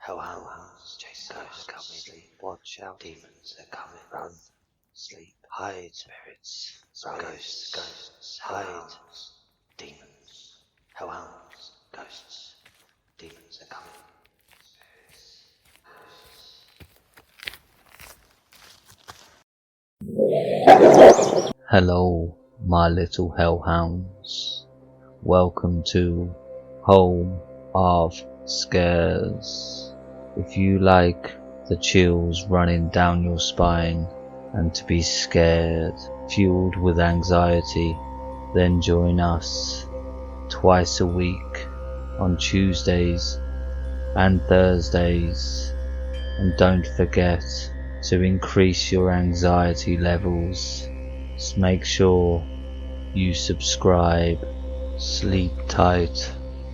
hounds, chase ghosts, come sleep, watch out, demons are coming, run, sleep, hide, spirits, ghosts, hide, demons, hounds, ghosts, demons are coming, spirits, ghosts. Hello, my little hellhounds. Welcome to Home of Scares. If you like the chills running down your spine and to be scared, fueled with anxiety, then join us twice a week on Tuesdays and Thursdays. And don't forget to increase your anxiety levels. Just make sure you subscribe. Sleep tight,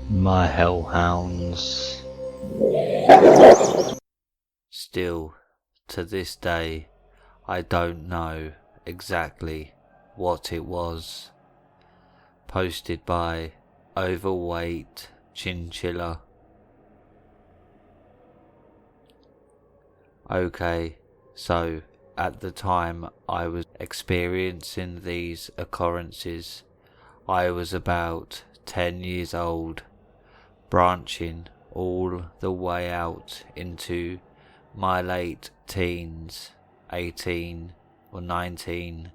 my hellhounds. Still, to this day, I don't know exactly what it was. Posted by Overweight Chinchilla. Okay, so at the time I was experiencing these occurrences, I was about 10 years old, branching all the way out into my late teens, 18 or 19.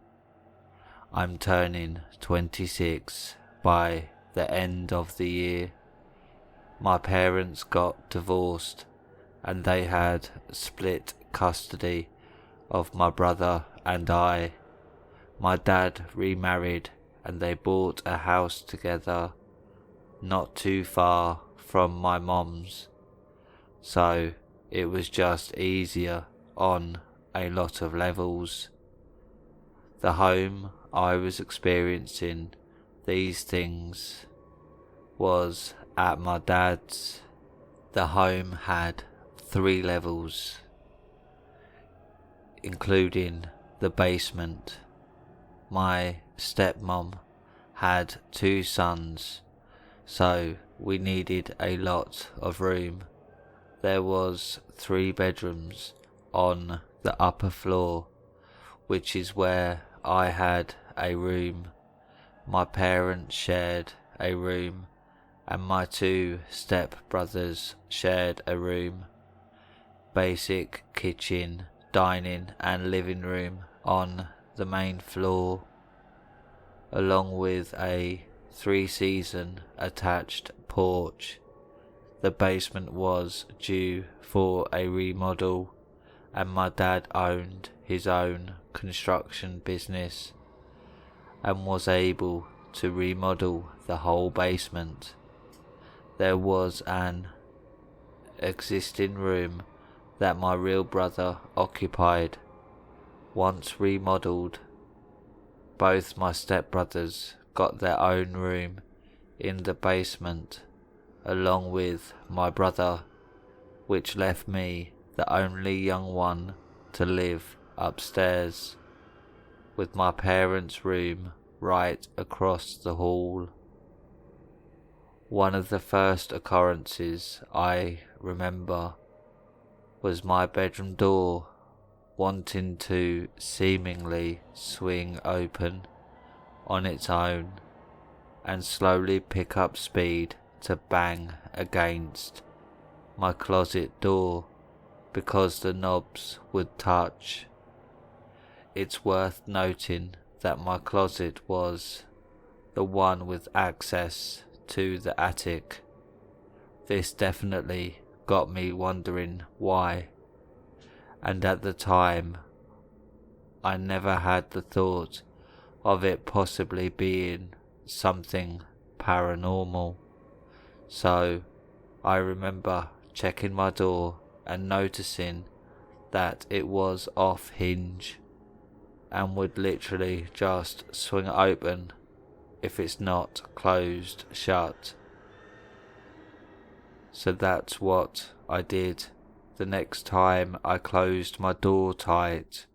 I'm turning 26 by the end of the year. My parents got divorced and they had split custody of my brother and I. My dad remarried and they bought a house together not too far from my mom's, so it was just easier on a lot of levels. The home I was experiencing these things was at my dad's. The home had 3 levels, including the basement. My stepmom had 2 sons, so we needed a lot of room. There was 3 bedrooms on the upper floor, which is where I had a room. My parents shared a room, and my 2 step-brothers shared a room. Basic kitchen, dining and living room on the main floor, along with a 3-season attached porch. The basement was due for a remodel, and my dad owned his own construction business and was able to remodel the whole basement. There was an existing room that my real brother occupied. Once remodelled, both my stepbrothers got their own room in the basement along with my brother, which left me, the only young one, to live upstairs, with my parents' room right across the hall. One of the first occurrences I remember was my bedroom door wanting to seemingly swing open on its own and slowly pick up speed to bang against my closet door because the knobs would touch. It's worth noting that my closet was the one with access to the attic. This definitely got me wondering why, and at the time I never had the thought of it possibly being something paranormal. So I remember checking my door and noticing that it was off hinge and would literally just swing open if it's not closed shut. So that's what I did the next time I closed my door tight,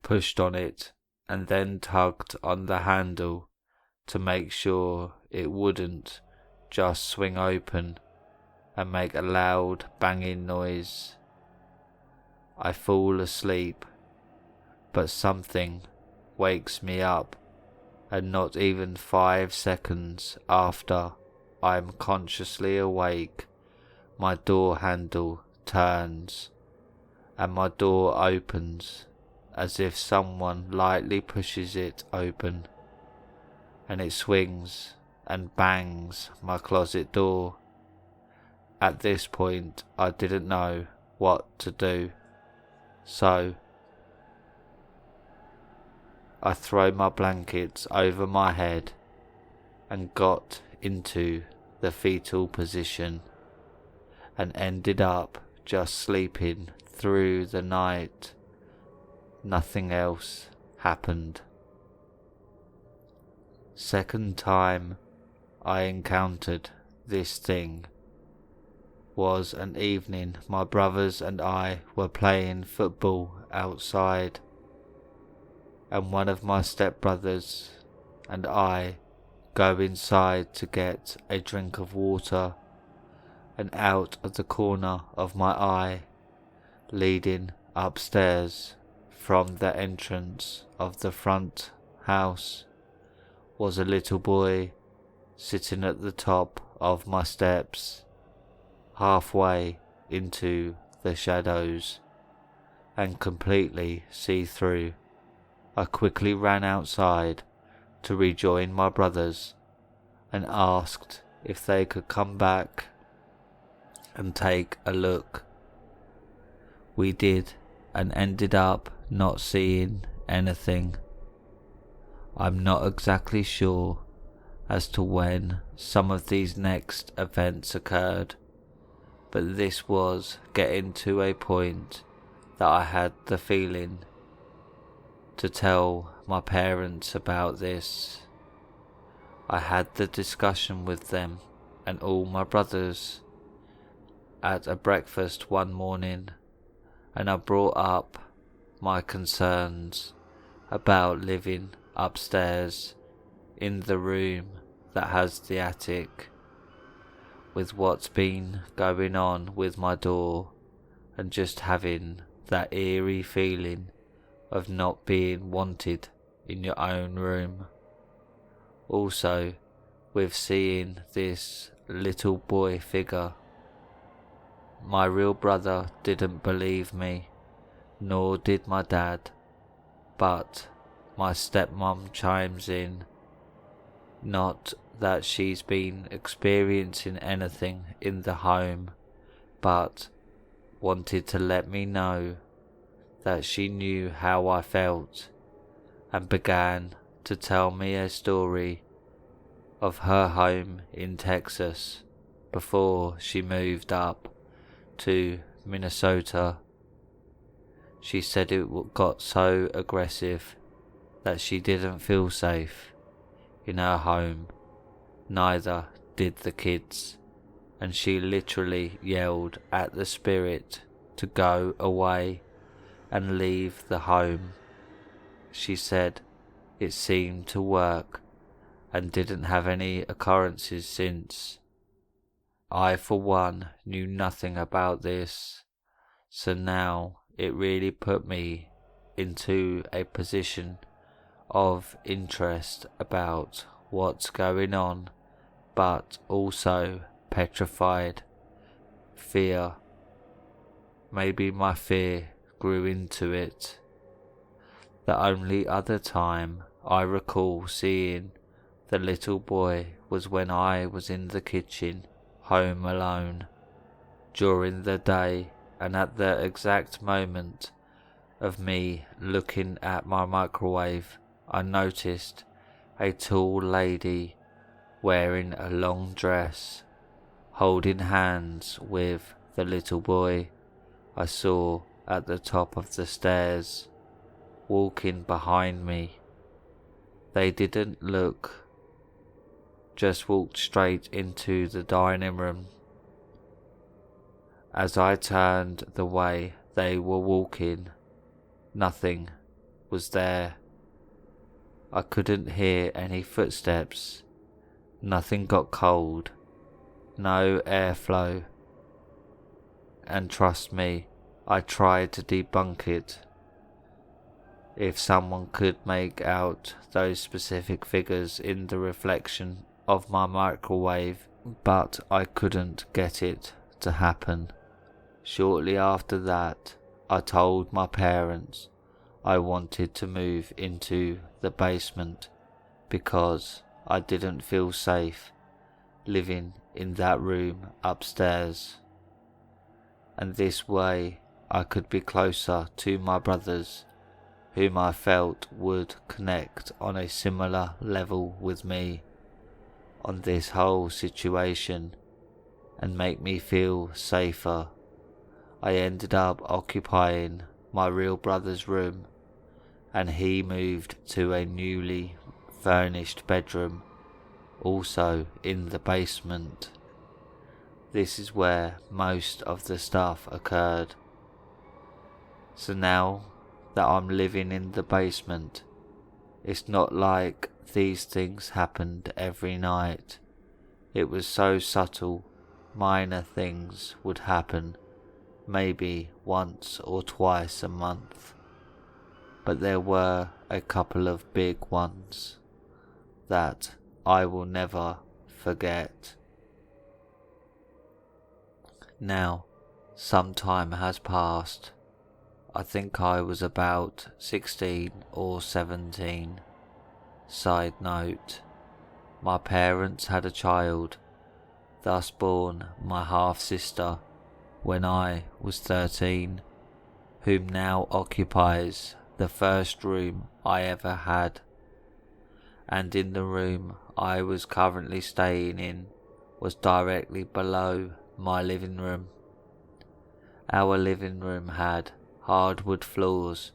pushed on it and then tugged on the handle to make sure it wouldn't just swing open and make a loud banging noise. I fall asleep, but something wakes me up, and not even 5 seconds after I'm consciously awake, my door handle turns and my door opens as if someone lightly pushes it open, and it swings and bangs my closet door. At this point, I didn't know what to do, so I throw my blankets over my head and got into the fetal position and ended up just sleeping through the night. Nothing else happened. Second time I encountered this thing was an evening my brothers and I were playing football outside, and one of my stepbrothers and I go inside to get a drink of water, and out of the corner of my eye, leading upstairs from the entrance of the front house, was a little boy sitting at the top of my steps, halfway into the shadows and completely see-through. I quickly ran outside to rejoin my brothers and asked if they could come back and take a look. We did, and ended up not seeing anything. I'm not exactly sure as to when some of these next events occurred, but this was getting to a point that I had the feeling to tell my parents about this. I had the discussion with them and all my brothers at a breakfast one morning, and I brought up my concerns about living upstairs in the room that has the attic, with what's been going on with my door, and just having that eerie feeling of not being wanted in your own room. Also, with seeing this little boy figure. My real brother didn't believe me, nor did my dad, but my stepmom chimes in. Not that she's been experiencing anything in the home, but wanted to let me know that she knew how I felt, and began to tell me a story of her home in Texas before she moved up to Minnesota. She said it got so aggressive that she didn't feel safe in her home, neither did the kids, and she literally yelled at the spirit to go away and leave the home. She said it seemed to work and didn't have any occurrences since. I for one knew nothing about this, so now it really put me into a position of interest about what's going on, but also petrified fear. Maybe my fear grew into it. The only other time I recall seeing the little boy was when I was in the kitchen, home alone, during the day, and at the exact moment of me looking at my microwave, I noticed a tall lady wearing a long dress, holding hands with the little boy I saw at the top of the stairs, walking behind me. They didn't look, just walked straight into the dining room. As I turned the way they were walking, nothing was there. I couldn't hear any footsteps. Nothing got cold. No airflow and trust me, I tried to debunk it. If someone could make out those specific figures in the reflection of my microwave, but I couldn't get it to happen. Shortly after that, I told my parents I wanted to move into the basement because I didn't feel safe living in that room upstairs, and this way I could be closer to my brothers, whom I felt would connect on a similar level with me on this whole situation and make me feel safer. I ended up occupying my real brother's room, and he moved to a newly furnished bedroom, also in the basement. This is where most of the stuff occurred. So now that I'm living in the basement, it's not like these things happened every night. It was so subtle, minor things would happen maybe once or twice a month, but there were a couple of big ones that I will never forget. Now, some time has passed. I think I was about 16 or 17. Side note, my parents had a child, thus born my half-sister, when I was 13, whom now occupies the first room I ever had, and in the room I was currently staying in was directly below my living room. Our living room had hardwood floors,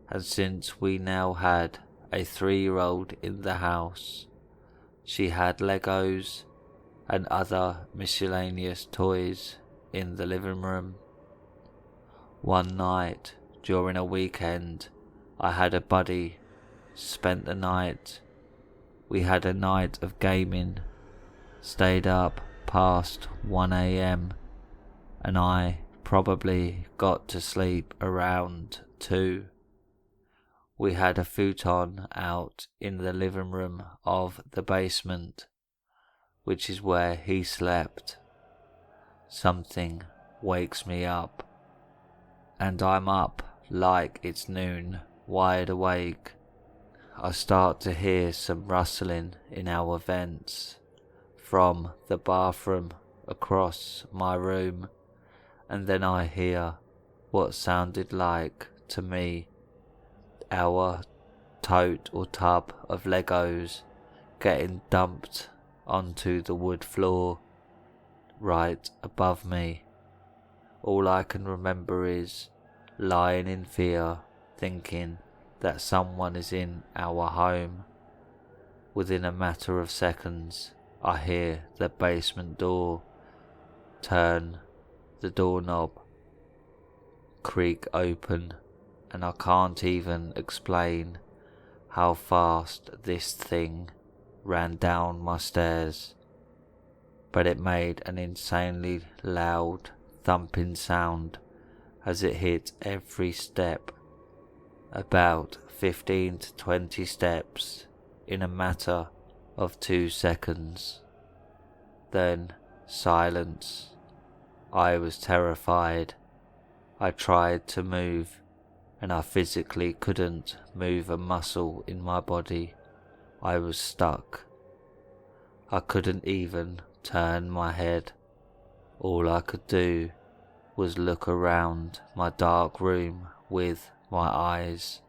and since we now had a 3-year-old in the house, she had Legos and other miscellaneous toys in the living room. One night during a weekend, I had a buddy spent the night. We had a night of gaming, stayed up past 1 AM, and I probably got to sleep around 2. We had a futon out in the living room of the basement, which is where he slept. Something wakes me up, and I'm up like it's noon, wide awake. I start to hear some rustling in our vents from the bathroom across my room, and then I hear what sounded like, to me, our tote or tub of Legos getting dumped onto the wood floor right above me. All I can remember is lying in fear, thinking that someone is in our home. Within a matter of seconds, I hear the basement door turn, the doorknob creak open, and I can't even explain how fast this thing ran down my stairs, but it made an insanely loud thumping sound as it hit every step, about 15 to 20 steps in a matter of 2 seconds. Then silence. I was terrified. I tried to move, and I physically couldn't move a muscle in my body. I was stuck. I couldn't even turn my head. All I could do was look around my dark room with my eyes.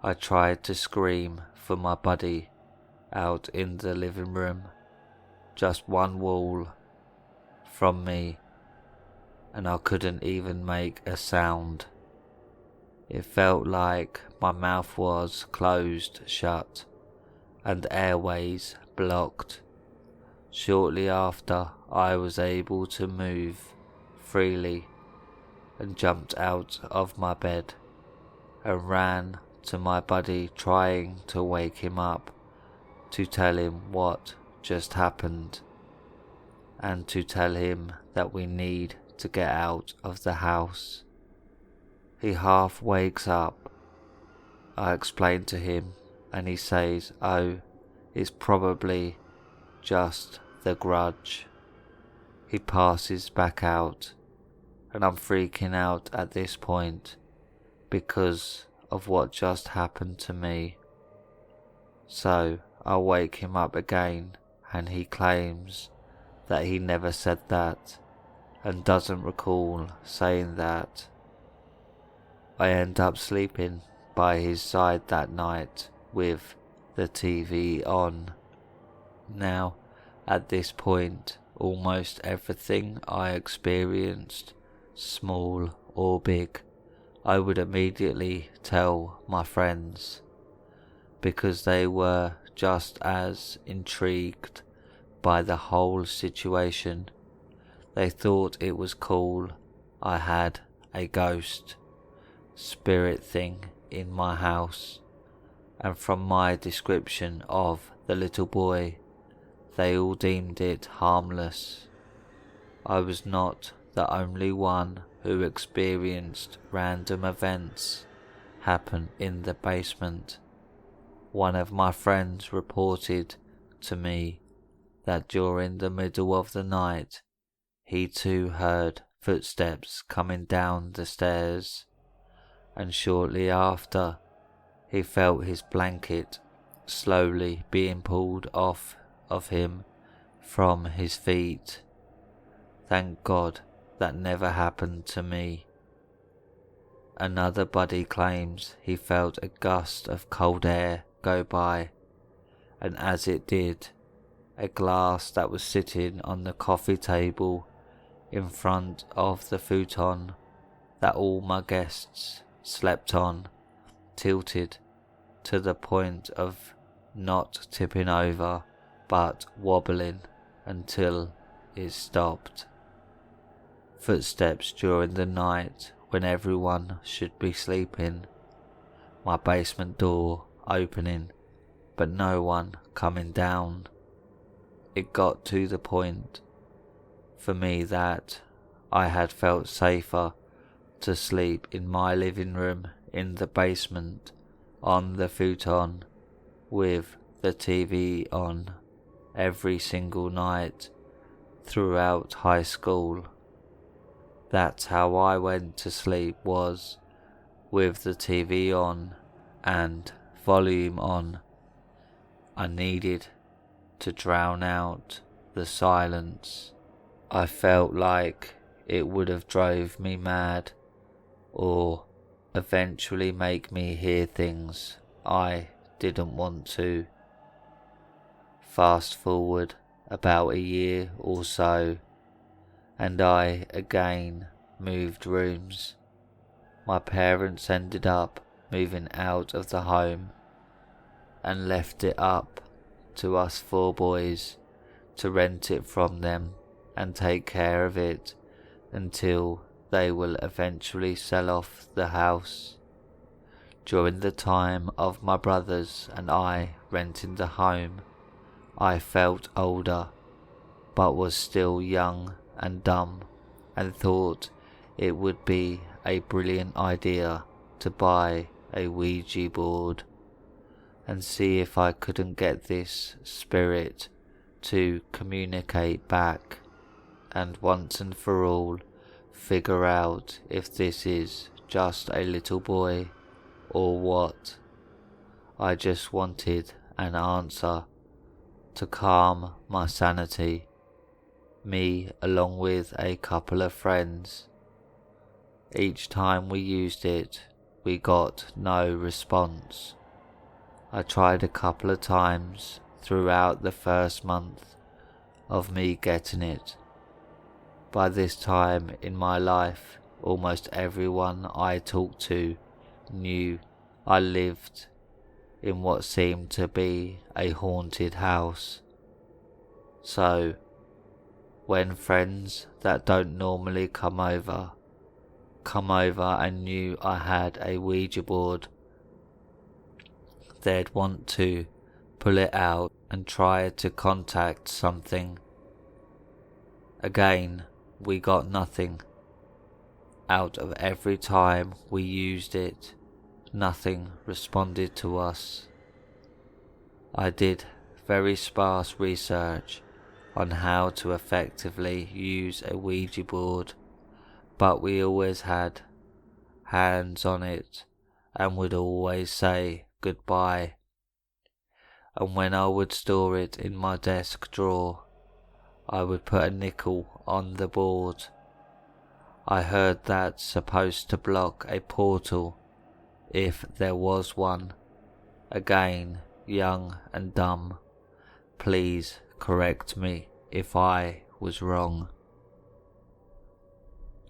I tried to scream for my buddy out in the living room, just one wall from me, and I couldn't even make a sound. It felt like my mouth was closed shut and airways blocked. Shortly after, I was able to move freely and jumped out of my bed and ran to my buddy, trying to wake him up to tell him what just happened. and to tell him that we need to get out of the house. He half wakes up. I explain to him and he says, "Oh, it's probably just the grudge." He passes back out and I'm freaking out at this point because of what just happened to me. So I wake him up again and he claims that he never said that and doesn't recall saying that. I end up sleeping by his side that night with the TV on. Now, at this point, almost everything I experienced, small or big, I would immediately tell my friends, because they were just as intrigued by the whole situation. They thought it was cool I had a ghost, spirit thing in my house, and from my description of the little boy, they all deemed it harmless. I was not the only one who experienced random events happen in the basement. One of my friends reported to me that during the middle of the night, he too heard footsteps coming down the stairs, and shortly after, he felt his blanket slowly being pulled off of him from his feet. Thank God that never happened to me. Another buddy claims he felt a gust of cold air go by, and as it did, a glass that was sitting on the coffee table in front of the futon that all my guests slept on tilted to the point of not tipping over but wobbling until it stopped. Footsteps during the night when everyone should be sleeping, my basement door opening but no one coming down. It got to the point for me that I had felt safer to sleep in my living room in the basement on the futon with the TV on every single night throughout high school. That's how I went to sleep, was with the TV on and volume on. I needed to drown out the silence. I felt like it would have drove me mad or eventually make me hear things I didn't want to. Fast forward about a year or so, and I again moved rooms. My parents ended up moving out of the home and left it up to us 4 boys to rent it from them and take care of it until they will eventually sell off the house. During the time of my brothers and I renting the home, I felt older, but was still young and dumb, and thought it would be a brilliant idea to buy a Ouija board and see if I couldn't get this spirit to communicate back and once and for all figure out if this is just a little boy or what. I just wanted an answer to calm my sanity, me along with a couple of friends. Each time we used it, we got no response. I tried a couple of times throughout the first month of me getting it. By this time in my life, almost everyone I talked to knew I lived in what seemed to be a haunted house. So, when friends that don't normally come over and knew I had a Ouija board, they'd want to pull it out and try to contact something. Again, we got nothing. Out of every time we used it, nothing responded to us. I did very sparse research on how to effectively use a Ouija board, but we always had hands on it and would always say goodbye. And when I would store it in my desk drawer, I would put a nickel on the board. I heard that's supposed to block a portal, if there was one. Again, young and dumb. Please correct me if I was wrong.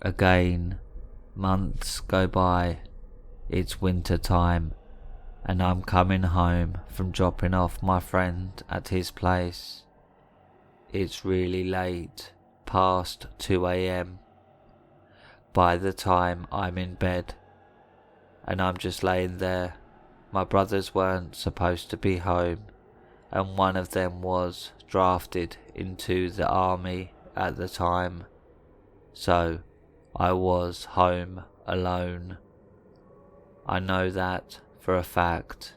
Again, months go by. It's winter time, and I'm coming home from dropping off my friend at his place. It's really late, past 2 a.m. by the time I'm in bed, and I'm just laying there. My brothers weren't supposed to be home, and one of them was drafted into the army at the time, so I was home alone. I know that for a fact.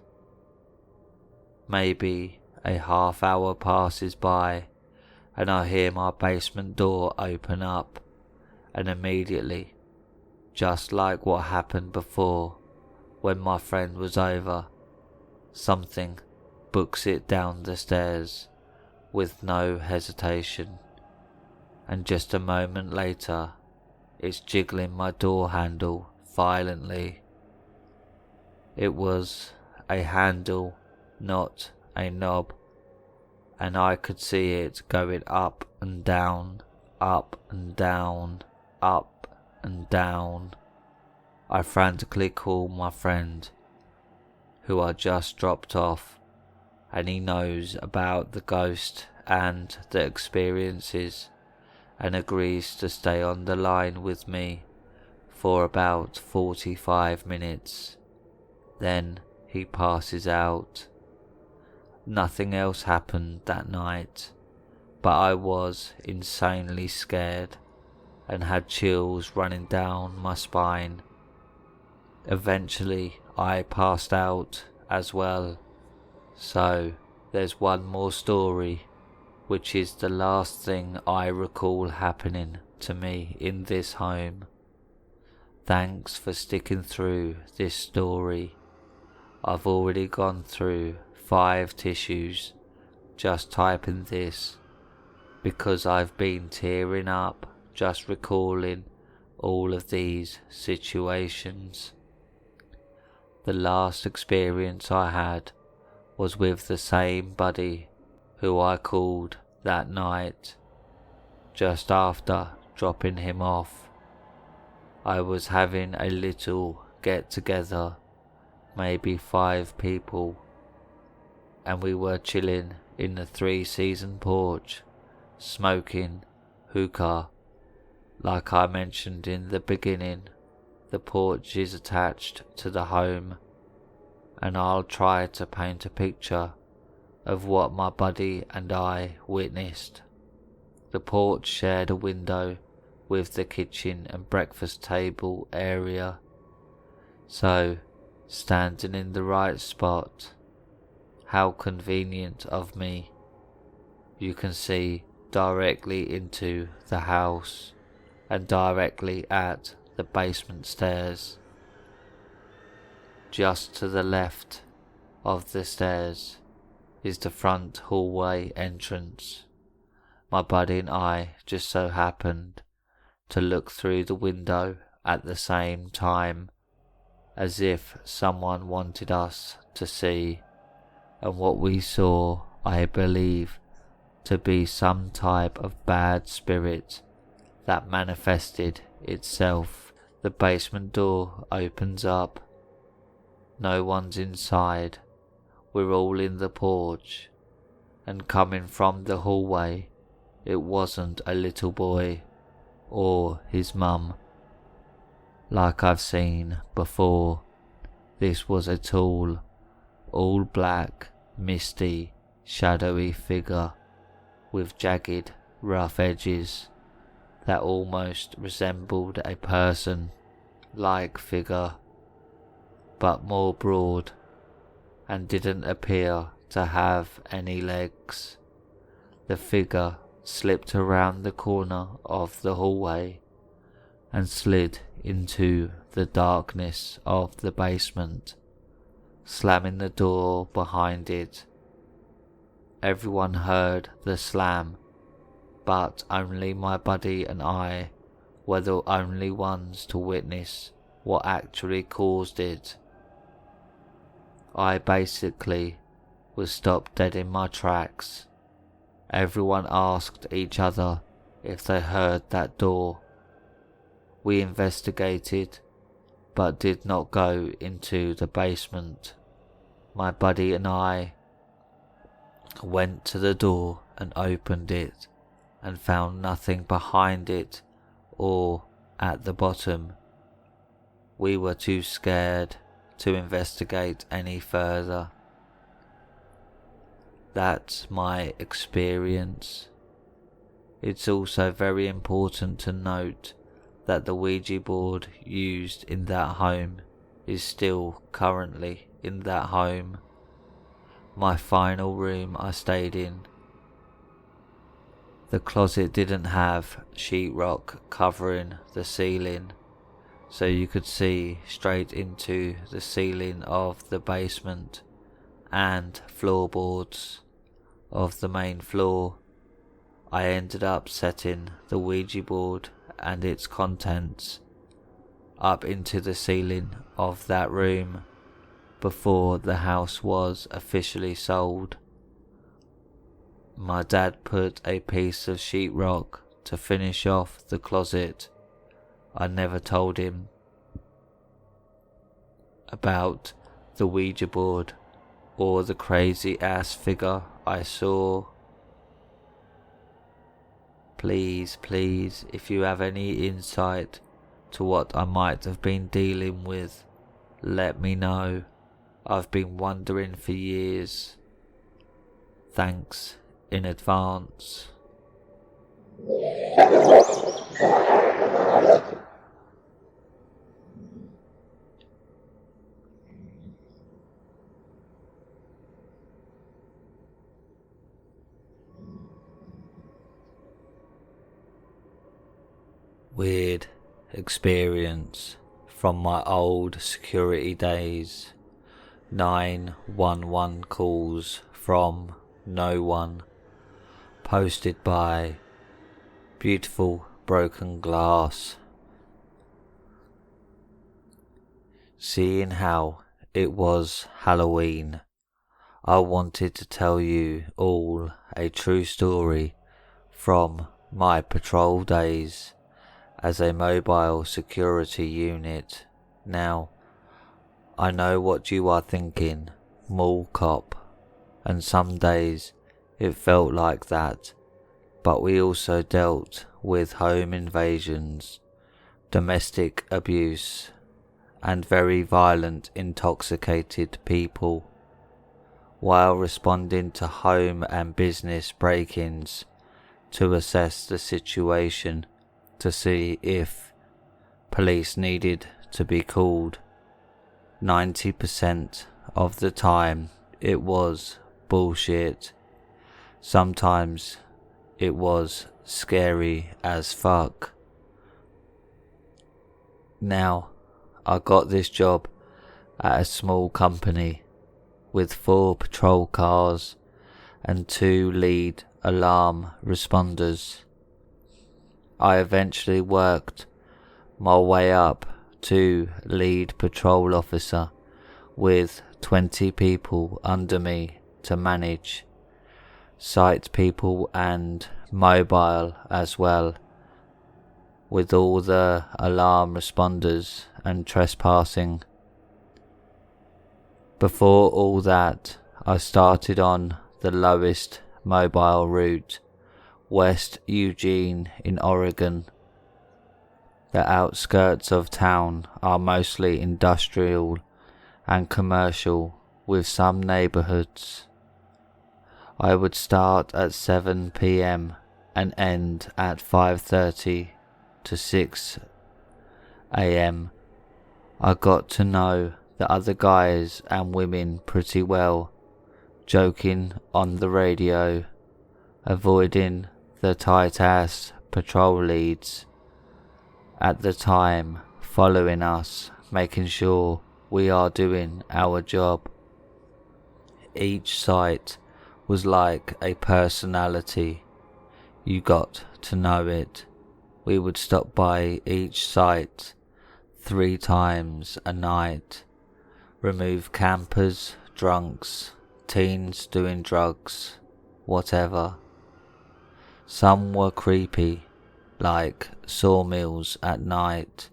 Maybe a half hour passes by, and I hear my basement door open up, and immediately, just like what happened before when my friend was over, something books it down the stairs with no hesitation, and just a moment later it's jiggling my door handle violently. It was a handle, not a knob, and I could see it going up and down, up and down, up and down. I frantically call my friend, who I just dropped off, and he knows about the ghost and the experiences, and agrees to stay on the line with me for about 45 minutes. Then he passes out. Nothing else happened that night, but I was insanely scared and had chills running down my spine. Eventually I passed out as well. So there's one more story, which is the last thing I recall happening to me in this home. Thanks for sticking through this story. I've already gone through 5 tissues just typing this, because I've been tearing up just recalling all of these situations. The last experience I had was with the same buddy who I called that night. Just after dropping him off, I was having a little get together, maybe 5 people, and we were chilling in the 3-season porch, smoking hookah. Like I mentioned in the beginning, the porch is attached to the home, and I'll try to paint a picture of what my buddy and I witnessed. The porch shared a window with the kitchen and breakfast table area, so standing in the right spot, how convenient of me, you can see directly into the house and directly at the basement stairs. Just to the left of the stairs is the front hallway entrance. My buddy and I just so happened to look through the window at the same time, as if someone wanted us to see, and what we saw, I believe, to be some type of bad spirit that manifested itself. The basement door opens up. No one's inside. We're all in the porch, and coming from the hallway, it wasn't a little boy or his mum like I've seen before. This was a tall, all black, misty, shadowy figure with jagged, rough edges that almost resembled a person-like figure, but more broad, and didn't appear to have any legs. The figure slipped around the corner of the hallway and slid into the darkness of the basement, slamming the door behind it. Everyone heard the slam, but only my buddy and I were the only ones to witness what actually caused it. I basically was stopped dead in my tracks. Everyone asked each other if they heard that door. We investigated, but did not go into the basement. My buddy and I went to the door and opened it, and found nothing behind it or at the bottom. We were too scared to investigate any further. That's my experience. It's also very important to note that the Ouija board used in that home is still currently in that home. My final room I stayed in. The closet didn't have sheetrock covering the ceiling, so you could see straight into the ceiling of the basement and floorboards of the main floor. I ended up setting the Ouija board and its contents up into the ceiling of that room before the house was officially sold. My dad put a piece of sheetrock to finish off the closet. I never told him about the Ouija board or the crazy ass figure I saw. Please, if you have any insight to what I might have been dealing with, let me know. I've been wondering for years. Thanks in advance. Weird experience from my old security days. 911 calls from no one. Posted by Beautiful Broken Glass. Seeing how it was Halloween, I wanted to tell you all a true story from my patrol days as a mobile security unit. Now, I know what you are thinking, mall cop, and some days it felt like that, but we also dealt with home invasions, domestic abuse, and very violent, intoxicated people, while responding to home and business break-ins to assess the situation to see if police needed to be called. 90% of the time it was bullshit. Sometimes it was scary as fuck. Now, I got this job at a small company with 4 patrol cars and 2 lead alarm responders. I eventually worked my way up to lead patrol officer with 20 people under me to manage, site people and mobile as well, with all the alarm responders and trespassing. Before all that, I started on the lowest mobile route, West Eugene in Oregon. The outskirts of town are mostly industrial and commercial, with some neighborhoods. I would start at 7 p.m. and end at 5:30 to 6 a.m. I got to know the other guys and women pretty well, joking on the radio, avoiding the tight-ass patrol leads at the time, following us, making sure we are doing our job. Each site was like a personality. You got to know it. We would stop by each site 3 times a night, remove campers, drunks, teens doing drugs, whatever. Some were creepy, like sawmills at night.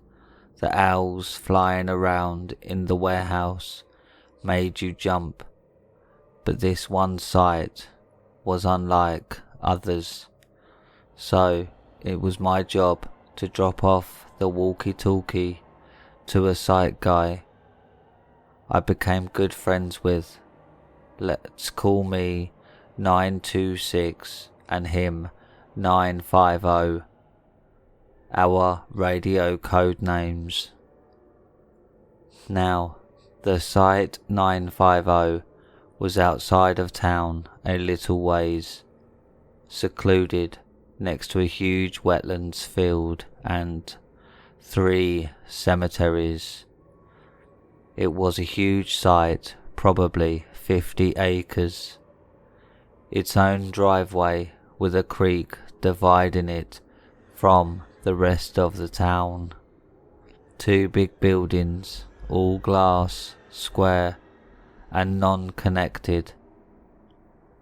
The owls flying around in the warehouse made you jump, but this one site was unlike others, so it was my job to drop off the walkie-talkie to a site guy I became good friends with. Let's call me 926 and him 950, our radio code names. Now, the site 950 was outside of town a little ways, secluded next to a huge wetlands field and 3 cemeteries. It was a huge site, probably 50 acres. Its own driveway with a creek dividing it from the rest of the town. 2 big buildings, all glass, square and non-connected.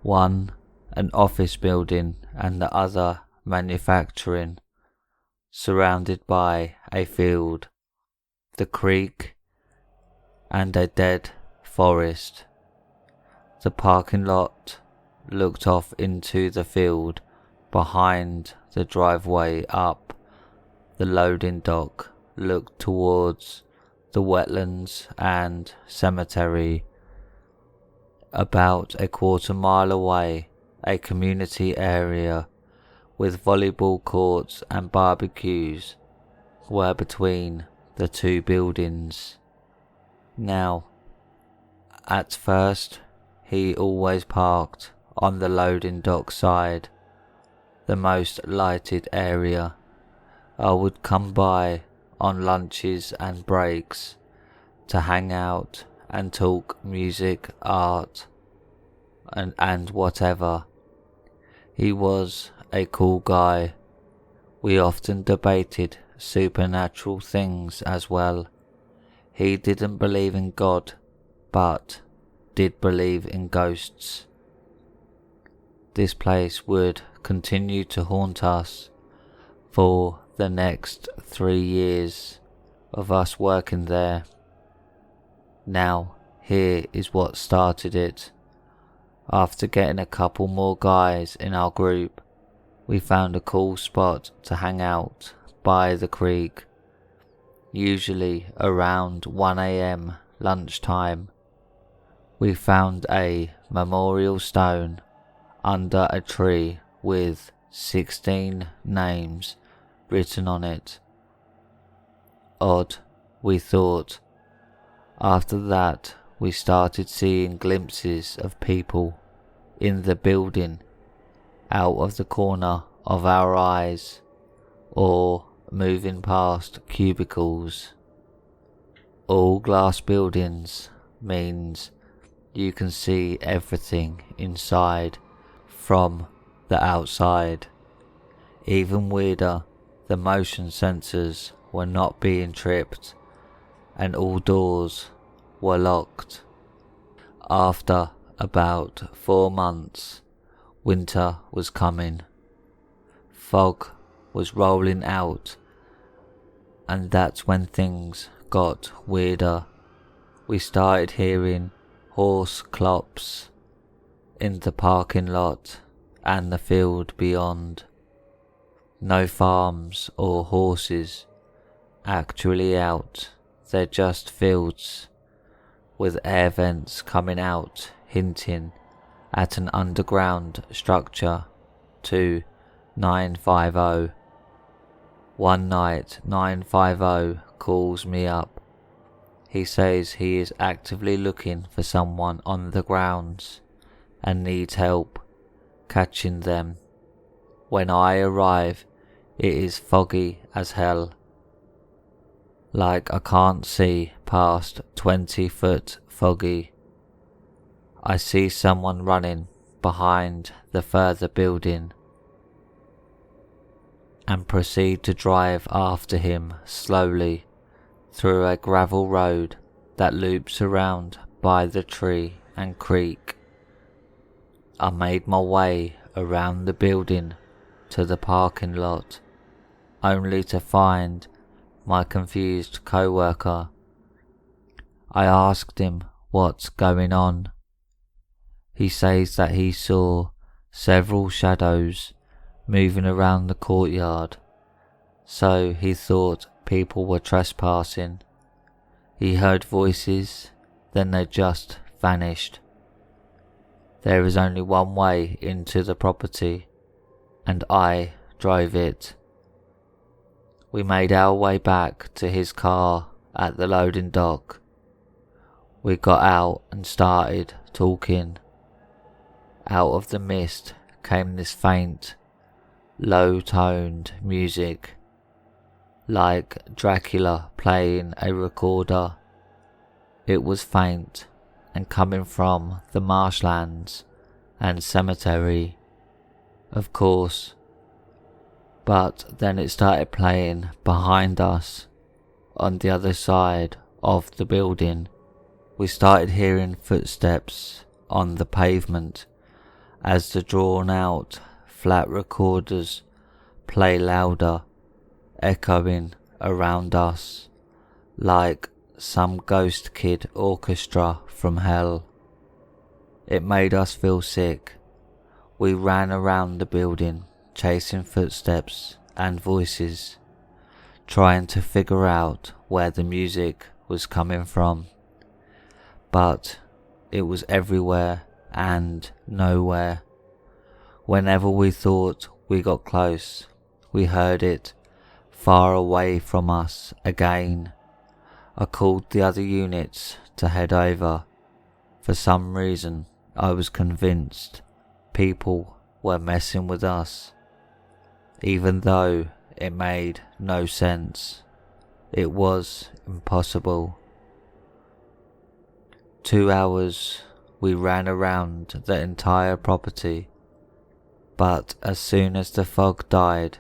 One an office building and the other manufacturing, surrounded by a field, the creek and a dead forest. The parking lot looked off into the field behind the driveway up. The loading dock looked towards the wetlands and cemetery. About a quarter mile away, a community area with volleyball courts and barbecues were between the 2 buildings. Now, at first, he always parked on the loading dock side, the most lighted area. I would come by on lunches and breaks to hang out and talk music, art, and whatever. He was a cool guy. We often debated supernatural things as well. He didn't believe in God, but did believe in ghosts. This place would continue to haunt us for the next 3 years of us working there. Now, here is what started it. After getting a couple more guys in our group, we found a cool spot to hang out by the creek, usually around 1 a.m. lunchtime. We found a memorial stone under a tree with 16 names written on it. Odd, we thought. After that, we started seeing glimpses of people in the building out of the corner of our eyes, or moving past cubicles. All glass buildings means you can see everything inside from the outside. Even weirder, the motion sensors were not being tripped and all doors were locked. After about 4 months, winter was coming. Fog was rolling out, and that's when things got weirder. We started hearing horse clops in the parking lot and the field beyond. No farms or horses actually out, they're just fields with air vents coming out, hinting at an underground structure to 950. One night 950 calls me up. He says he is actively looking for someone on the grounds and needs help catching them. When I arrive, it is foggy as hell. Like I can't see past 20-foot foggy. I see someone running behind the further building and proceed to drive after him slowly through a gravel road that loops around by the tree and creek. I made my way around the building to the parking lot, only to find my confused co-worker. I asked him what's going on. He says that he saw several shadows moving around the courtyard, so he thought people were trespassing. He heard voices, then they just vanished. There is only one way into the property, and I drove it. We made our way back to his car at the loading dock. We got out and started talking. Out of the mist came this faint, low-toned music, like Dracula playing a recorder. It was faint and coming from the marshlands and cemetery, of course, but then it started playing behind us on the other side of the building. We started hearing footsteps on the pavement as the drawn-out flat recorders play louder, echoing around us like some ghost kid orchestra from hell. It made us feel sick. We ran around the building, chasing footsteps and voices, trying to figure out where the music was coming from. But it was everywhere and nowhere. Whenever we thought we got close, we heard it far away from us again. I called the other units to head over. For some reason, I was convinced people were messing with us, even though it made no sense. It was impossible. 2 hours we ran around the entire property, but as soon as the fog died,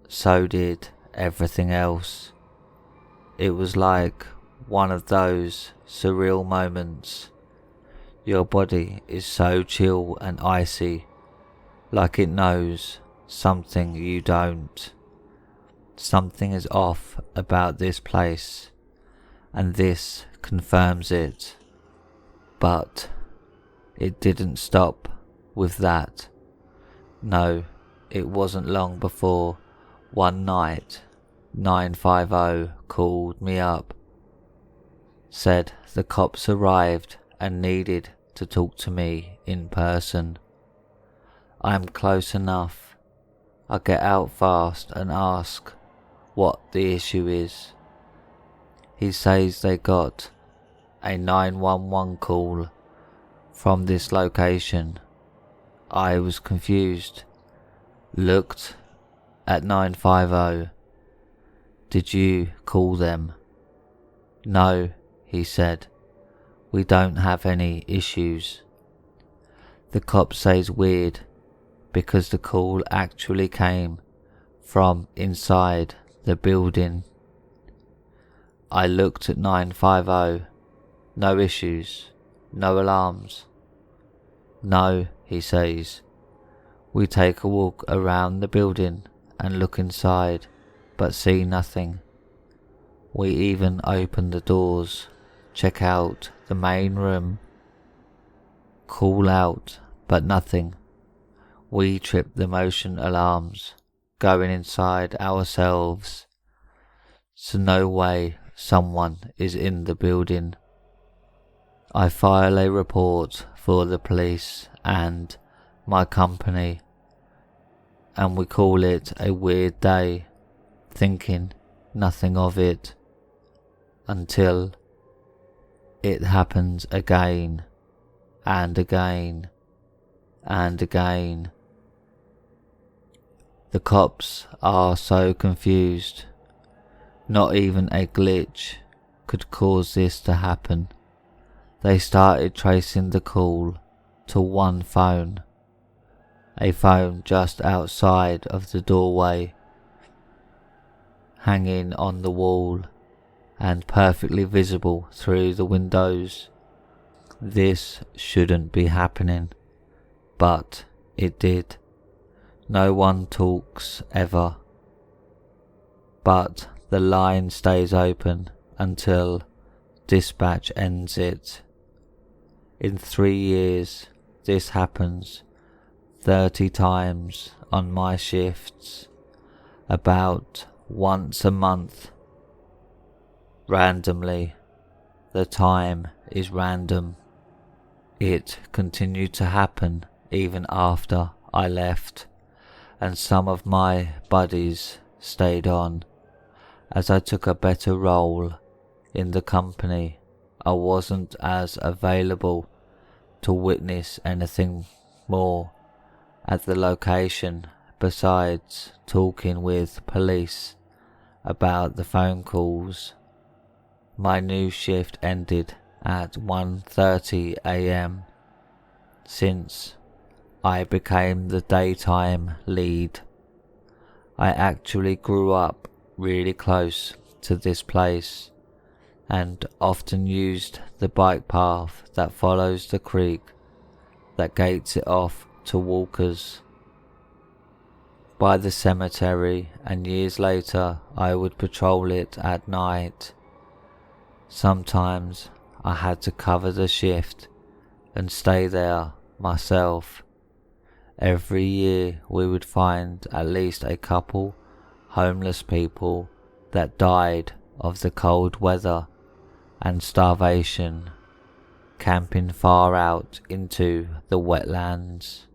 so did everything else. It was like one of those surreal moments. Your body is so chill and icy, like it knows something you don't. Something is off about this place, and this confirms it. But it didn't stop with that. No, it wasn't long before one night 950 called me up, said the cops arrived and needed to talk to me in person. I am close enough. I get out fast and ask what the issue is. He says they got a 911 call from this location. I was confused, looked at 950. Did you call them? No, he said. We don't have any issues. The cop says weird because the call actually came from inside the building. I looked at 950. No issues, no alarms. No, he says. We take a walk around the building and look inside, but see nothing. We even open the doors, check out the main room, call out, but nothing. We trip the motion alarms, going inside ourselves, so no way someone is in the building. I file a report for the police and my company, and we call it a weird day. thinking nothing of it until it happens again and again and again. The cops are so confused. Not even a glitch could cause this to happen. They started tracing the call to one phone, a phone just outside of the doorway, hanging on the wall and perfectly visible through the windows. This shouldn't be happening, but it did. No one talks ever, but the line stays open until dispatch ends it. In 3 years, this happens 30 times on my shifts, about once a month. Randomly, the time is random. It continued to happen even after I left, and some of my buddies stayed on. As I took a better role in the company, I wasn't as available to witness anything more at the location besides talking with police about the phone calls. My new shift ended at 1:30 a.m. Since I became the daytime lead, I actually grew up really close to this place and often used the bike path that follows the creek that gates it off to walkers by the cemetery, and years later I would patrol it at night. Sometimes I had to cover the shift and stay there myself. Every year we would find at least a couple homeless people that died of the cold weather and starvation, camping far out into the wetlands.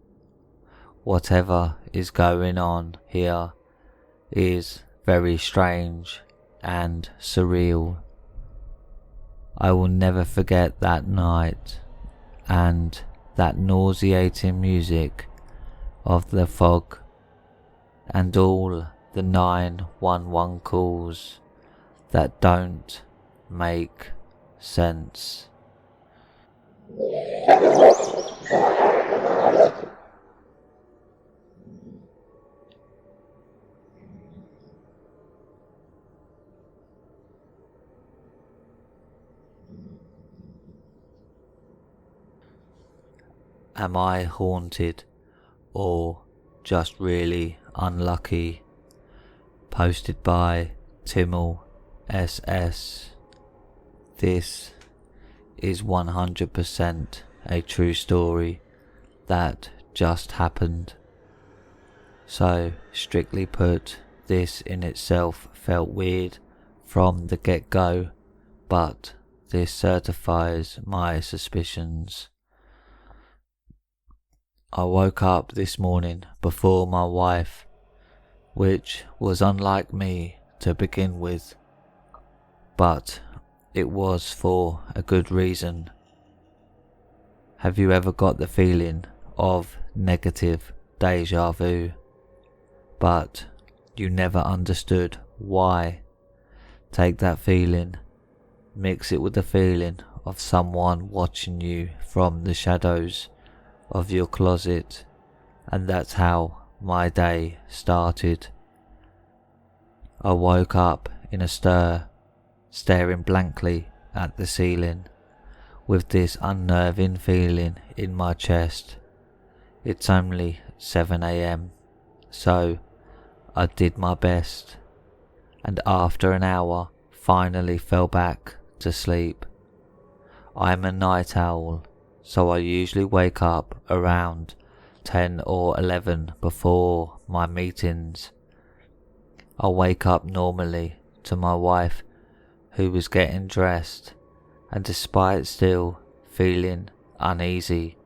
Whatever is going on here is very strange and surreal. I will never forget that night and that nauseating music of the fog and all the 911 calls that don't make sense. Am I haunted or just really unlucky? Posted by Timmel SS. This is 100% a true story that just happened. So, strictly put, this in itself felt weird from the get-go, but this certifies my suspicions. I woke up this morning before my wife, which was unlike me to begin with, but it was for a good reason. Have you ever got the feeling of negative deja vu, but you never understood why? Take that feeling, mix it with the feeling of someone watching you from the shadows of your closet, and that's how my day started. I woke up in a stir, staring blankly at the ceiling, with this unnerving feeling in my chest. It's only 7 a.m, so I did my best, and after an hour finally fell back to sleep. I'm a night owl, so I usually wake up around 10 or 11 before my meetings. I wake up normally to my wife, who was getting dressed, and despite still feeling uneasy,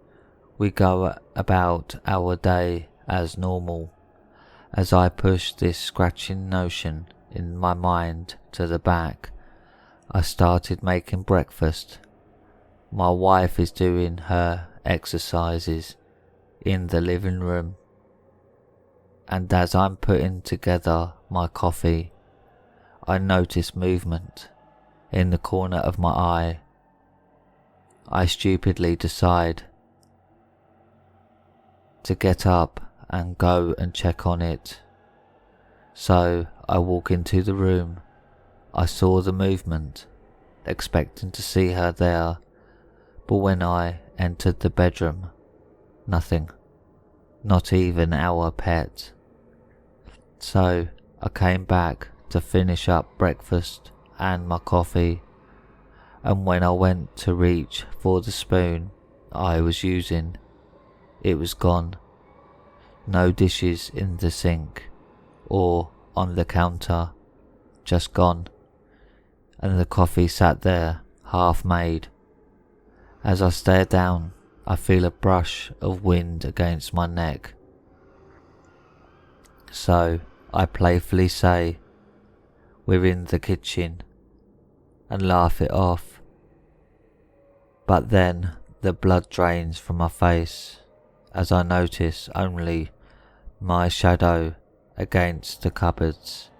we go about our day as normal. As I push this scratching notion in my mind to the back, I started making breakfast. My wife is doing her exercises in the living room, and as I'm putting together my coffee, I notice movement in the corner of my eye. I stupidly decide to get up and go and check on it. So I walk into the room. I saw the movement, expecting to see her there, but when I entered the bedroom, nothing, not even our pet. So I came back to finish up breakfast and my coffee, and when I went to reach for the spoon I was using, it was gone. No dishes in the sink or on the counter, just gone, and the coffee sat there half made. As I stare down, I feel a brush of wind against my neck. So I playfully say, "We're in the kitchen," and laugh it off. But then the blood drains from my face as I notice only my shadow against the cupboards,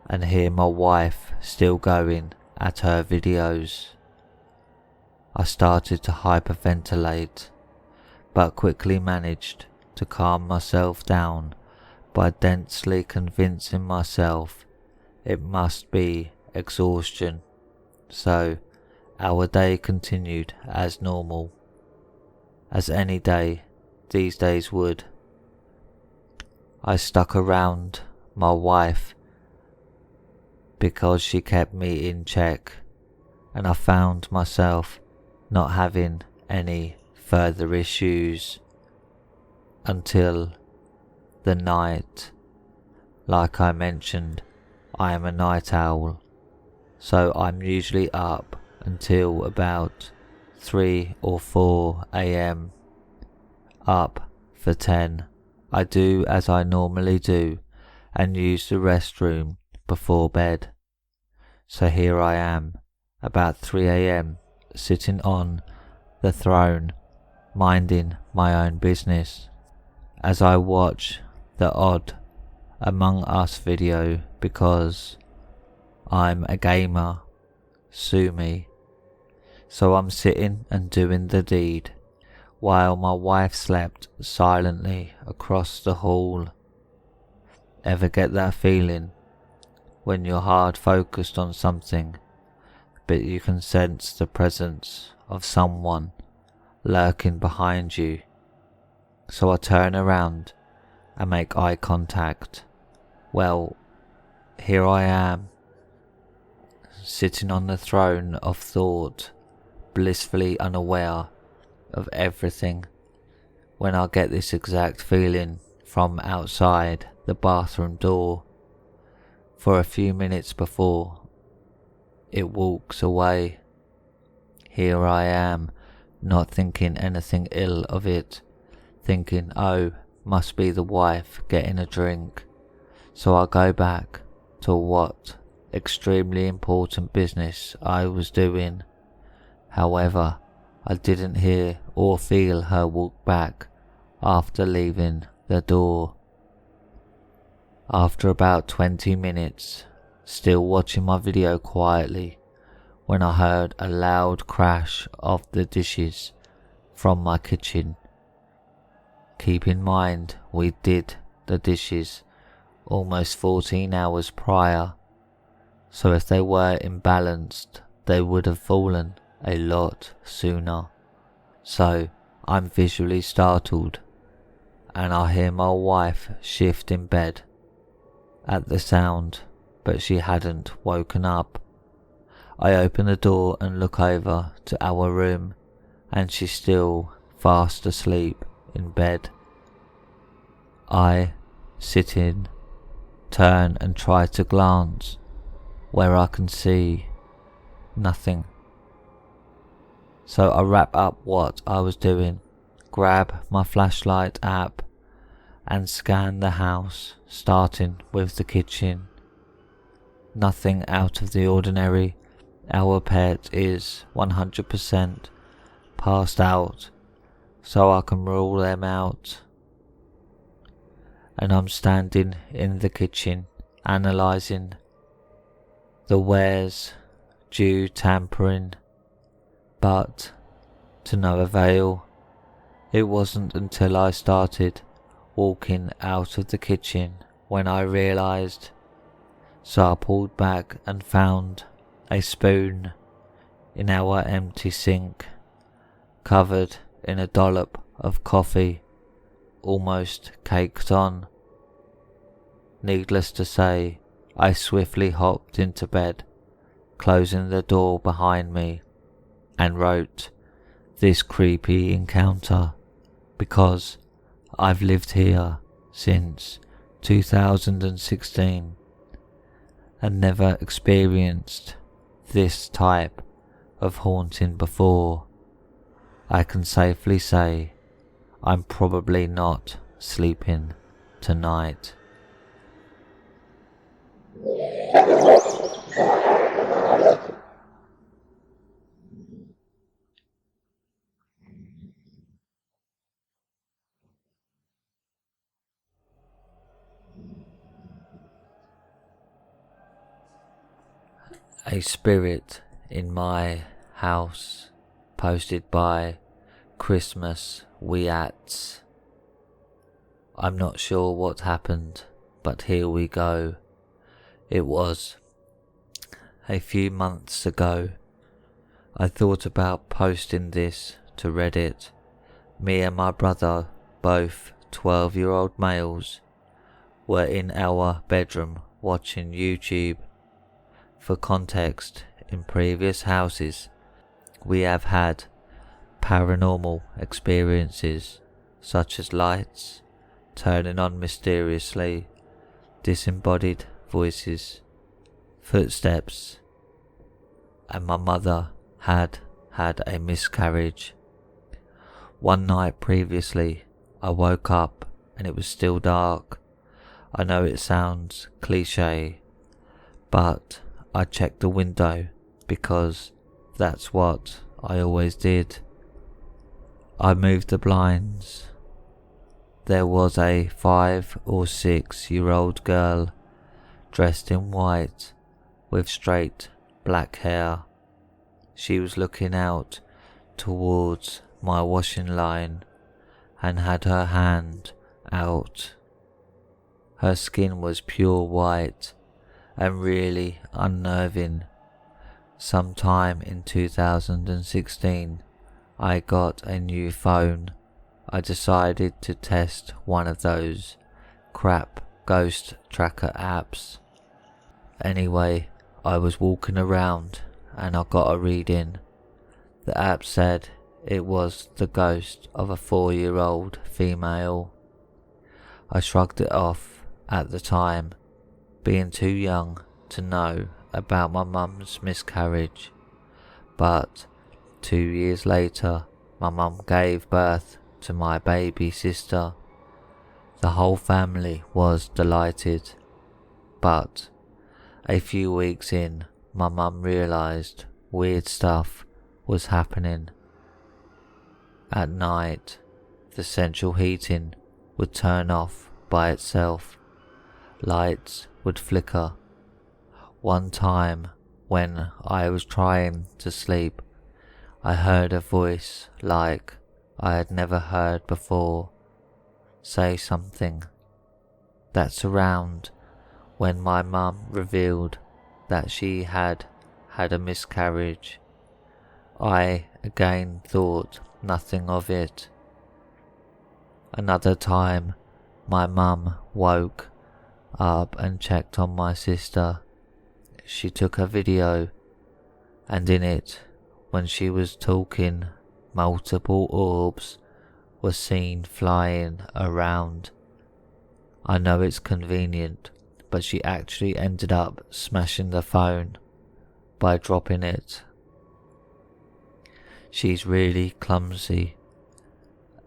and hear my wife still going at her videos. I started to hyperventilate, but quickly managed to calm myself down by densely convincing myself it must be exhaustion. So our day continued as normal, as any day these days would. I stuck around my wife because she kept me in check, and I found myself not having any further issues until the night. Like I mentioned, I am a night owl, so I'm usually up until about 3 or 4 a.m. Up for 10, I do as I normally do and use the restroom before bed. So here I am, about 3 a.m, sitting on the throne, minding my own business, as I watch the odd Among Us video because I'm a gamer, sue me. So I'm sitting and doing the deed, while my wife slept silently across the hall. Ever get that feeling when you're hard focused on something, but you can sense the presence of someone lurking behind you? So I turn around and make eye contact. Well, here I am, sitting on the throne of thought, blissfully unaware of everything, when I get this exact feeling from outside the bathroom door. For a few minutes before it walks away, here I am, not thinking anything ill of it, thinking, oh, must be the wife getting a drink. So I go back to what extremely important business I was doing. However, I didn't hear or feel her walk back after leaving the door. After about 20 minutes, still watching my video quietly, when I heard a loud crash of the dishes from my kitchen. Keep in mind, we did the dishes almost 14 hours prior, so if they were imbalanced, they would have fallen a lot sooner. So I'm visually startled, and I hear my wife shift in bed at the sound, but she hadn't woken up. I open the door and look over to our room, and she's still fast asleep in bed. I sit in, turn and try to glance where I can see nothing. So I wrap up what I was doing, grab my flashlight app and scan the house, starting with the kitchen. nothing out of the ordinary. Our pet is 100% passed out, so I can rule them out. And I'm standing in the kitchen, analysing the wares due tampering, but to no avail. It wasn't until I started walking out of the kitchen when I realised, so I pulled back and found a spoon in our empty sink, covered in a dollop of coffee, almost caked on. Needless to say, I swiftly hopped into bed, closing the door behind me, and wrote this creepy encounter because I've lived here since 2016 and never experienced this type of haunting before. I can safely say I'm probably not sleeping tonight. A spirit in my house, posted by Christmas Weats. I'm not sure what happened, but here we go. It was a few months ago. I thought about posting this to Reddit. Me and my brother, both 12-year-old males, were in our bedroom watching YouTube. For context, in previous houses, we have had paranormal experiences such as lights turning on mysteriously, disembodied voices, footsteps, and my mother had a miscarriage. One night previously, I woke up and it was still dark. I know it sounds cliche, but I checked the window because that's what I always did. I moved the blinds. There was a 5 or 6-year-old girl dressed in white with straight black hair. She was looking out towards my washing line and had her hand out. Her skin was pure white and really unnerving. Sometime in 2016, I got a new phone. I decided to test one of those crap ghost tracker apps. Anyway, I was walking around and I got a reading. The app said it was the ghost of a 4-year-old female. I shrugged it off at the time, being too young to know about my mum's miscarriage, but 2 years later my mum gave birth to my baby sister. The whole family was delighted, but a few weeks in, my mum realised weird stuff was happening. At night, the central heating would turn off by itself. Lights would flicker. One time, when I was trying to sleep, I heard a voice like I had never heard before say something. That's around when my mum revealed that she had a miscarriage. I again thought nothing of it. Another time, my mum woke up and checked on my sister. She took a video, and in it, when she was talking, multiple orbs were seen flying around. I know it's convenient, but she actually ended up smashing the phone by dropping it. She's really clumsy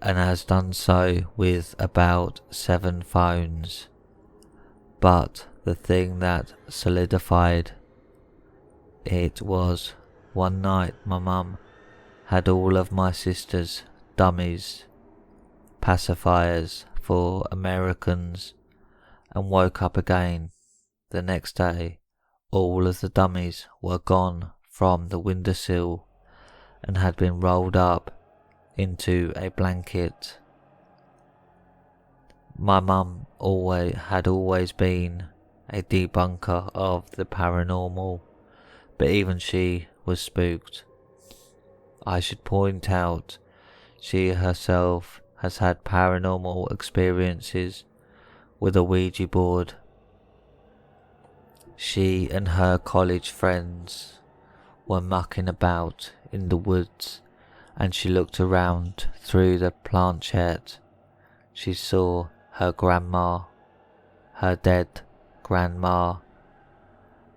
and has done so with about 7 phones, but The thing that solidified it was one night my mum had all of my sister's dummies, pacifiers for Americans, and woke up again the next day. All of the dummies were gone from the windowsill and had been rolled up into a blanket. My mum had always been a debunker of the paranormal, but even she was spooked. I should point out, she herself has had paranormal experiences with a Ouija board. She and her college friends were mucking about in the woods, and she looked around through the planchette. She saw her grandma, her dead grandma.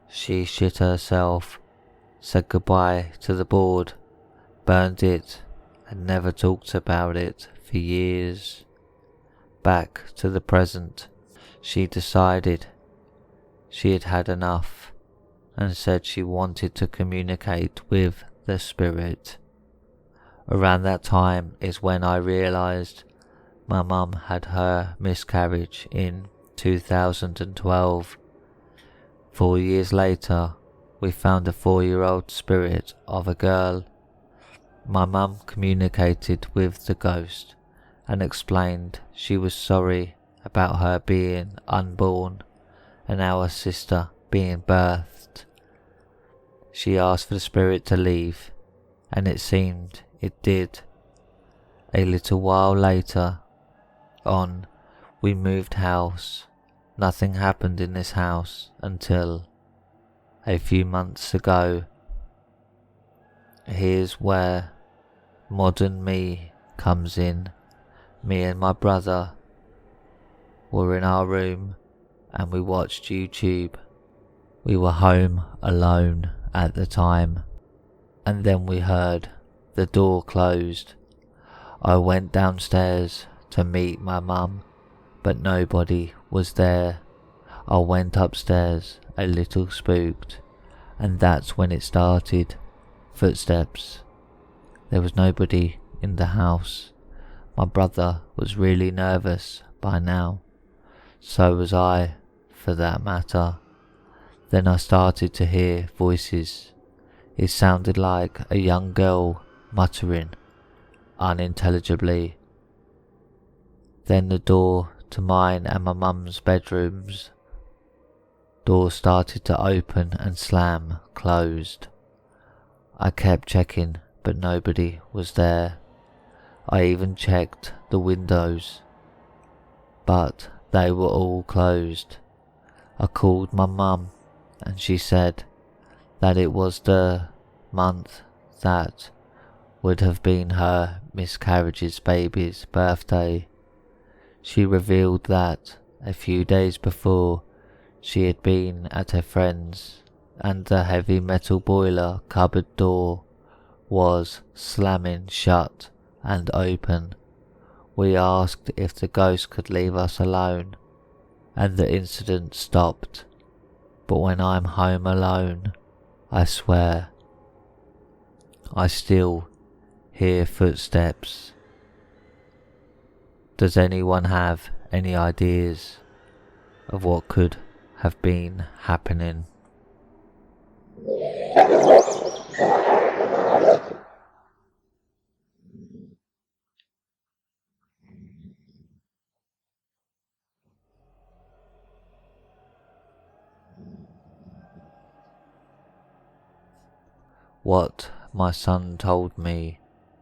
She shit herself, said goodbye to the board, burned it, and never talked about it for years. Back to the present, she decided she had had enough and said she wanted to communicate with the spirit. Around that time is when I realised my mum had her miscarriage in 2012. 4 years later, we found a 4-year-old spirit of a girl. My mum communicated with the ghost and explained she was sorry about her being unborn and our sister being birthed. She asked for the spirit to leave, and it seemed it did. A little while later on, we moved house. Nothing happened in this house until a few months ago. Here's where modern me comes in. Me and my brother were in our room and we watched YouTube. We were home alone at the time, and then we heard the door closed. I went downstairs to meet my mum, but nobody was there. I went upstairs a little spooked, and that's when it started. Footsteps. There was nobody in the house. My brother was really nervous by now. So was I, for that matter. Then I started to hear voices. It sounded like a young girl muttering unintelligibly. Then the door to mine and my mum's bedrooms door started to open and slam closed. I kept checking, but nobody was there. I even checked the windows, but they were all closed. I called my mum and she said that it was the month that would have been her miscarriage's baby's birthday. She revealed that a few days before she had been at her friend's and the heavy metal boiler cupboard door was slamming shut and open. We asked if the ghost could leave us alone, and the incident stopped. But when I'm home alone, I swear, I still hear footsteps. Does anyone have any ideas of what could have been happening? What my son told me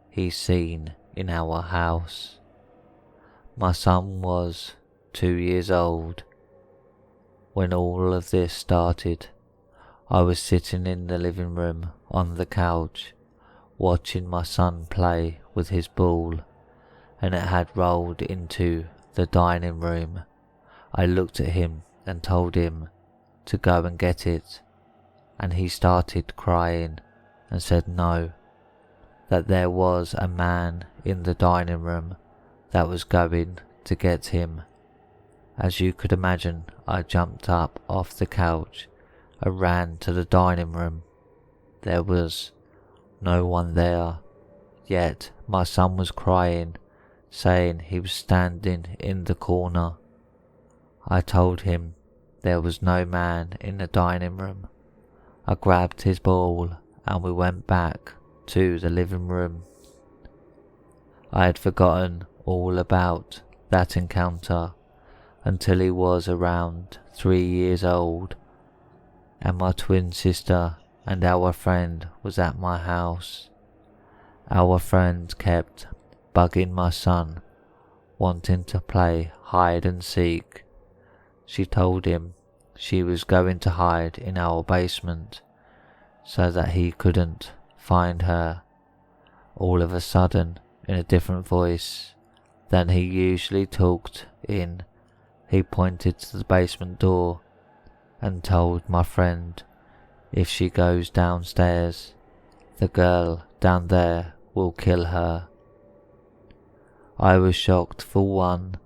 he's seen in our house. My son was 2 years old when all of this started. I was sitting in the living room on the couch watching my son play with his ball, and it had rolled into the dining room. I looked at him and told him to go and get it, and he started crying and said no, that there was a man in the dining room that was going to get him. As you could imagine, I jumped up off the couch and ran to the dining room. There was no one there, yet my son was crying, saying he was standing in the corner. I told him there was no man in the dining room. I grabbed his ball and we went back to the living room. I had forgotten all about that encounter until he was around 3 years old, and my twin sister and our friend was at my house. Our friend kept bugging my son, wanting to play hide and seek. She told him she was going to hide in our basement so that he couldn't find her. All of a sudden, in a different voice than he usually talked in, he pointed to the basement door and told my friend, if she goes downstairs, the girl down there will kill her. I was shocked for one,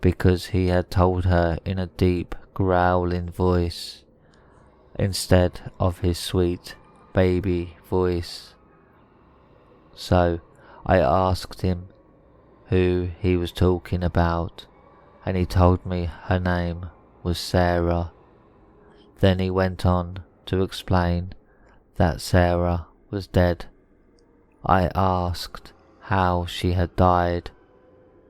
because he had told her in a deep, growling voice, instead of his sweet baby voice. So I asked him who he was talking about, and he told me her name was Sarah. Then he went on to explain that Sarah was dead. I asked how she had died.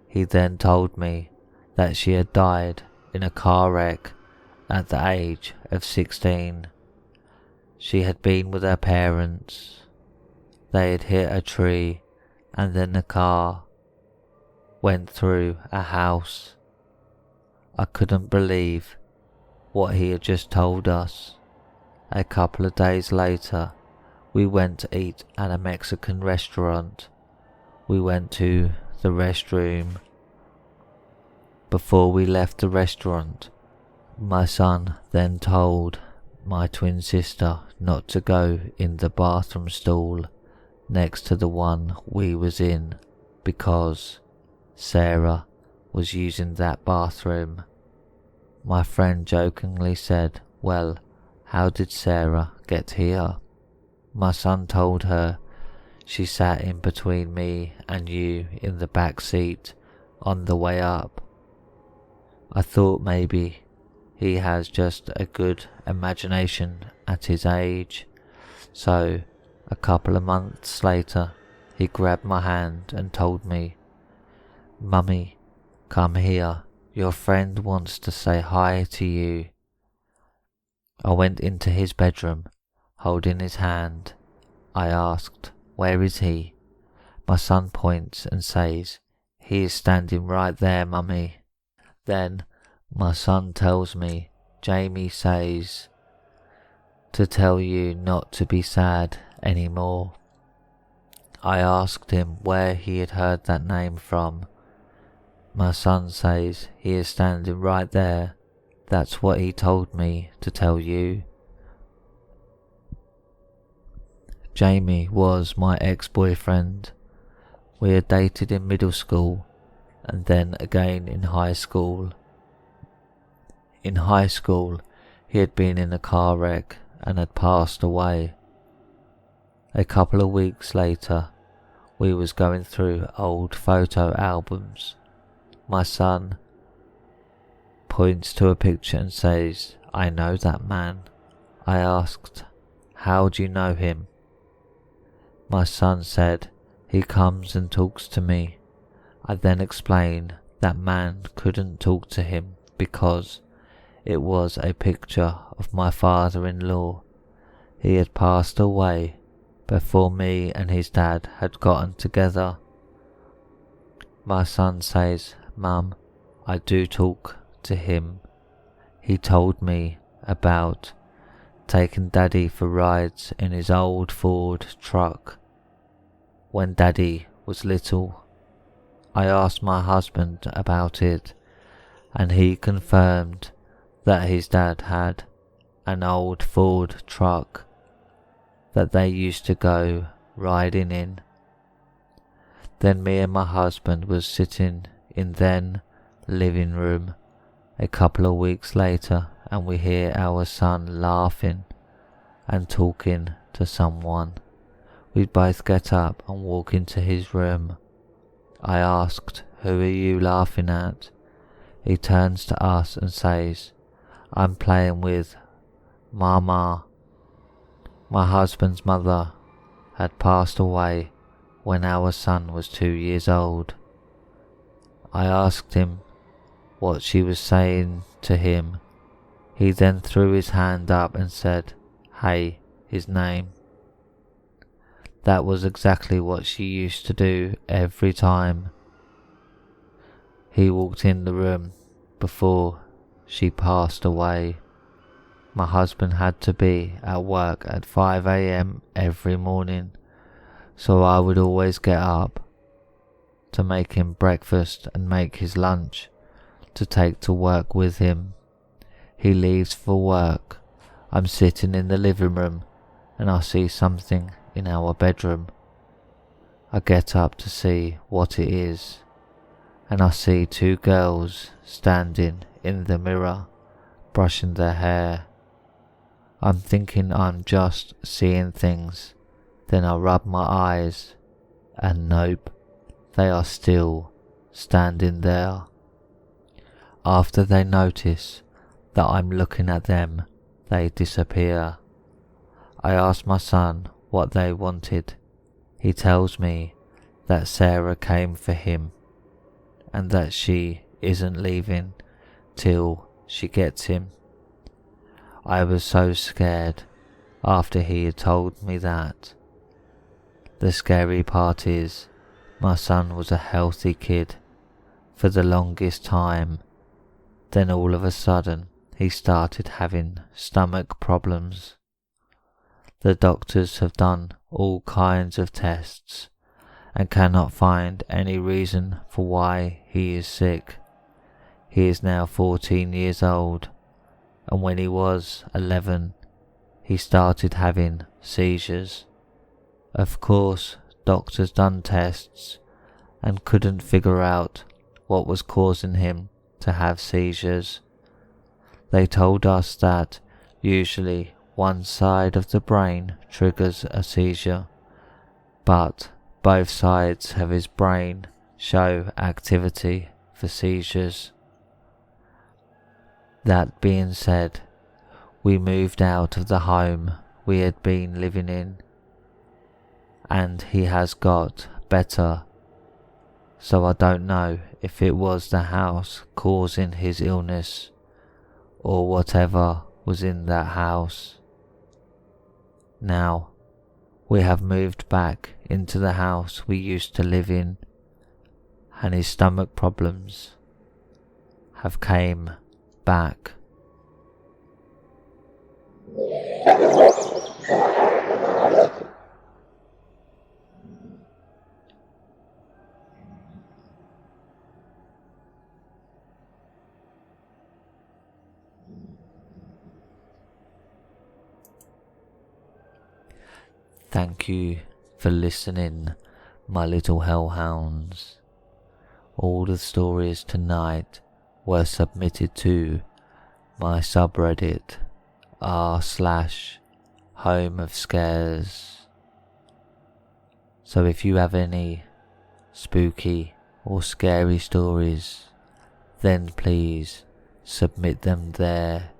He then told me that she had died in a car wreck at the age of 16. She had been with her parents. They had hit a tree and then the car went through a house. I couldn't believe what he had just told us. A couple of days later, we went to eat at a Mexican restaurant. We went to the restroom. Before we left the restaurant, my son then told my twin sister not to go in the bathroom stall next to the one we was in because Sarah was using that bathroom. My friend jokingly said, well, how did Sarah get here? My son told her she sat in between me and you in the back seat on the way up. I thought maybe he has just a good imagination at his age, so a couple of months later he grabbed my hand and told me, Mummy, come here, your friend wants to say hi to you. I went into his bedroom, holding his hand. I asked, where is he? My son points and says, he is standing right there, Mummy. Then my son tells me, Jamie says to tell you not to be sad anymore. I asked him where he had heard that name from. My son says he is standing right there. That's what he told me to tell you. Jamie was my ex-boyfriend. We had dated in middle school and then again in high school. In high school, he had been in a car wreck and had passed away. A couple of weeks later, we was going through old photo albums. My son points to a picture and says, I know that man. I asked, how do you know him? My son said, he comes and talks to me. I then explained that man couldn't talk to him because it was a picture of my father-in-law. He had passed away before me and his dad had gotten together. My son says, Mum, I do talk to him. He told me about taking Daddy for rides in his old Ford truck when Daddy was little. I asked my husband about it and he confirmed that his dad had an old Ford truck that they used to go riding in. Then me and my husband was sitting in then living room A couple of weeks later, and we hear our son laughing and talking to someone. We both get up and walk into his room. I asked, "Who are you laughing at?" He turns to us and says, "I'm playing with Mama." My husband's mother had passed away when our son was 2 years old. I asked him what she was saying to him. He then threw his hand up and said, "Hey," his name. That was exactly what she used to do every time he walked in the room before she passed away. My husband had to be at work at 5 a.m. every morning, so I would always get up to make him breakfast and make his lunch to take to work with him. He leaves for work. I'm sitting in the living room and I see something in our bedroom. I get up to see what it is, and I see 2 girls standing in the mirror, brushing their hair. I'm thinking I'm just seeing things. Then I rub my eyes, and nope, they are still standing there. After they notice that I'm looking at them, they disappear. I ask my son what they wanted. He tells me that Sarah came for him and that she isn't leaving till she gets him. I was so scared after he had told me that. The scary part is, my son was a healthy kid for the longest time. Then all of a sudden he started having stomach problems. The doctors have done all kinds of tests and cannot find any reason for why he is sick. He is now 14 years old, and when he was 11, he started having seizures. Of course, doctors done tests and couldn't figure out what was causing him to have seizures. They told us that usually one side of the brain triggers a seizure, but both sides of his brain show activity for seizures. That being said, we moved out of the home we had been living in, and he has got better, so I don't know if it was the house causing his illness or whatever was in that house. Now, we have moved back into the house we used to live in, and his stomach problems have came back. Thank you for listening, my little hellhounds. All the stories tonight were submitted to my subreddit r/homeofscares. So if you have any spooky or scary stories, then please submit them there.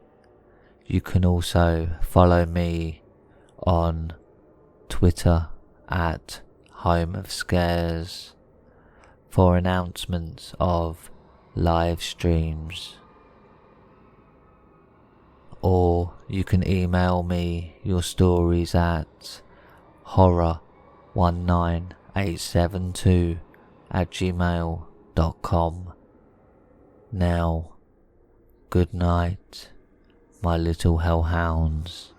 You can also follow me on Twitter at homeofscares for announcements of live streams, or you can email me your stories at horror19872@gmail.com. Now, good night, my little hellhounds,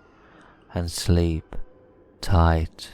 and sleep tight.